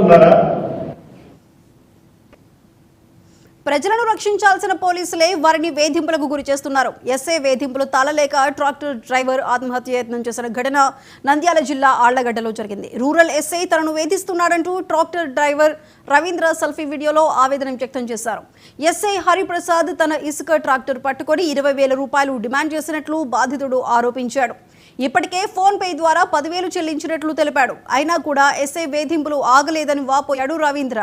సోదరులారా, ప్రజలను రక్షించాల్సిన పోలీసులే వారిని వేధింపులకు గురి చేస్తున్నారు. ఎస్ఐ వేధింపులు తాళలేక ట్రాక్టర్ డ్రైవర్ ఆత్మహత్య యత్నం చేసిన ఘటన నంద్యాల జిల్లా ఆళ్లగడ్డలో జరిగింది. రూరల్ ఎస్ఐ తనను వేధిస్తున్నాడంటూ ట్రాక్టర్ డ్రైవర్ రవీంద్ర సెల్ఫీ వీడియోలో ఆవేదన వ్యక్తం చేశారు. ఎస్ఐ హరిప్రసాద్ తన ఇసుక ట్రాక్టర్ పట్టుకొని 20,000 రూపాయలు డిమాండ్ చేసినట్లు బాధితుడు ఆరోపించాడు. ఇప్పటికే ఫోన్ పే ద్వారా 10,000 చెల్లించినట్లు తెలిపాడు. అయినా కూడా ఎస్ఐ వేధింపులు ఆగలేదని వాపోయాడు రవీంద్ర.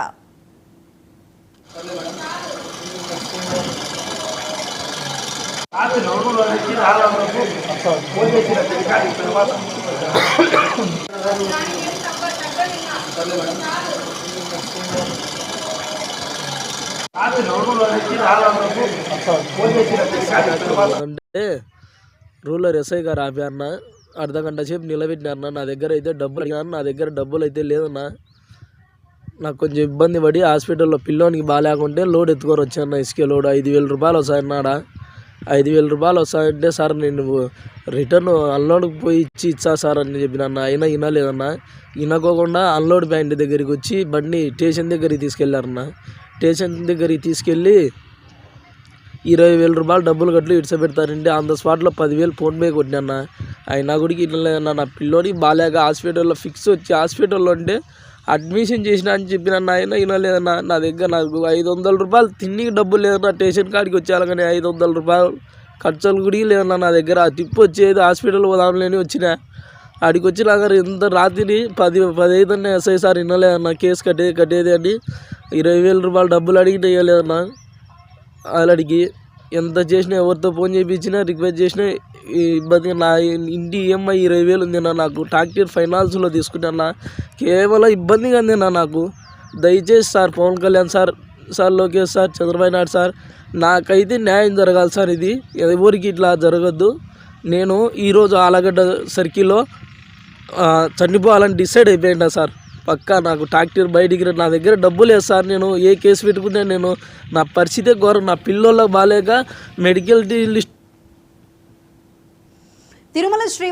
రూరల్ ఎస్ఐ గారు ఆపి అన్న, అర్ధగంట సేపు నిలబెట్టిన అన్న, నా దగ్గర అయితే డబ్బులు అడిగాను, నా దగ్గర డబ్బులు అయితే లేదన్నా, నాకు కొంచెం ఇబ్బంది పడి హాస్పిటల్లో పిల్లోనికి బాగాలేకుంటే లోడ్ ఎత్తుకొని వచ్చాను. ఇసుకే లోడ్ 5,000 రూపాయలు వస్తాయన్నాడా. 5,000 రూపాయలు వస్తాయంటే సార్ నేను రిటర్న్ అన్లోడ్కి పోయి ఇచ్చా సార్ అని చెప్పిన. అయినా వినలేదన్నా. వినకోకుండా అన్లోడ్ పాయింట్ దగ్గరికి వచ్చి బండి స్టేషన్ దగ్గరికి తీసుకెళ్ళారన్న. స్టేషన్ దగ్గరికి తీసుకెళ్ళి 20,000 రూపాయలు డబ్బులు కట్లు ఇడ్చబెడతారంటే ఆన్ ద స్పాట్లో 10,000 ఫోన్పే కొట్టినా. అయినా కూడా ఇట్లా లేదన్నా, నా పిల్లోనికి బాగాలేక హాస్పిటల్లో ఫిక్స్ వచ్చి హాస్పిటల్లో ఉంటే అడ్మిషన్ చేసిన అని చెప్పిన. అయినా వినలేదన్నా. నా దగ్గర నాకు 500 రూపాయలు తిన్నికి డబ్బులు లేదన్నా. స్టేషన్ కాడికి వచ్చేయాలి కానీ 500 రూపాయలు ఖర్చులు కూడా లేదన్నా నా దగ్గర. ఆ టిప్పు వచ్చేది హాస్పిటల్ పోదాంలేని వచ్చిన. ఆడికి వచ్చినాక ఎంత రాత్రి 10 ఎస్ఐ సార్ వినలేదన్నా, కేసు కట్టేది అని 20,000 రూపాయలు డబ్బులు అడిగితే ఇవ్వలేదన్నా. అలాడికి ఎంత చేసినా, ఎవరితో ఫోన్ చేయించినా, రిక్వెస్ట్ చేసినా ఇబ్బంది. నా ఇంటి ఈఎంఐ 20,000 ఉందన్నా. నాకు ట్రాక్టర్ ఫైనాన్స్లో తీసుకుంటానా. కేవలం ఇబ్బందిగా ఉందన్నా నాకు. దయచేసి sir Pawan Kalyan sir, Lokesh sir, Chandrababu Naidu sir, నాకైతే న్యాయం జరగాలి సార్. ఇది ఎవరికి ఇట్లా జరగద్దు. నేను ఈరోజు ఆలగడ్డ సర్కిల్లో చనిపోవాలని డిసైడ్ అయిపోయినా సార్. పక్కా నాకు ట్రాక్టర్ బయటికి నా దగ్గర డబ్బులు లేదు సార్. నేను ఏ కేసు పెట్టుకుంటే నేను నా పరిస్థితే ఘోరం. నా పిల్లోళ్ళకి బాగాలేక మెడికల్ లిస్ట్ తిరుమల శ్రీ